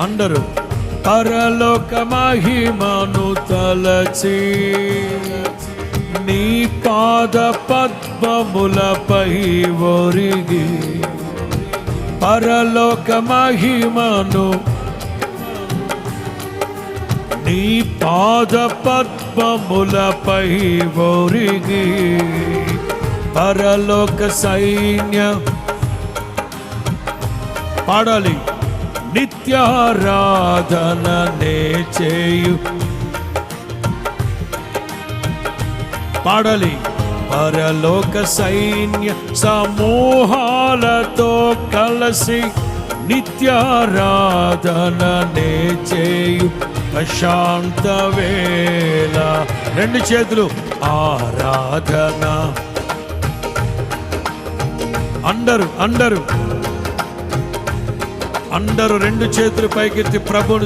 అందరూ పరలోక మహిమను తలచి నీ పాద పద్మములపై ఒరిగి పరలోక మహిమను నీ పాద పద్మములపై ఒరిగి పరలోక సైన్య పాడాలి నిత్యారాధననే చేయు పాడాలి పరలోక సైన్య సమూహాలతో కలిసి నిత్యారాధననే చేయు ప్రశాంత వేళ రెండు చేతులు ఆరాధన అందరూ రెండు చేతులు పైకెత్తి ప్రభువును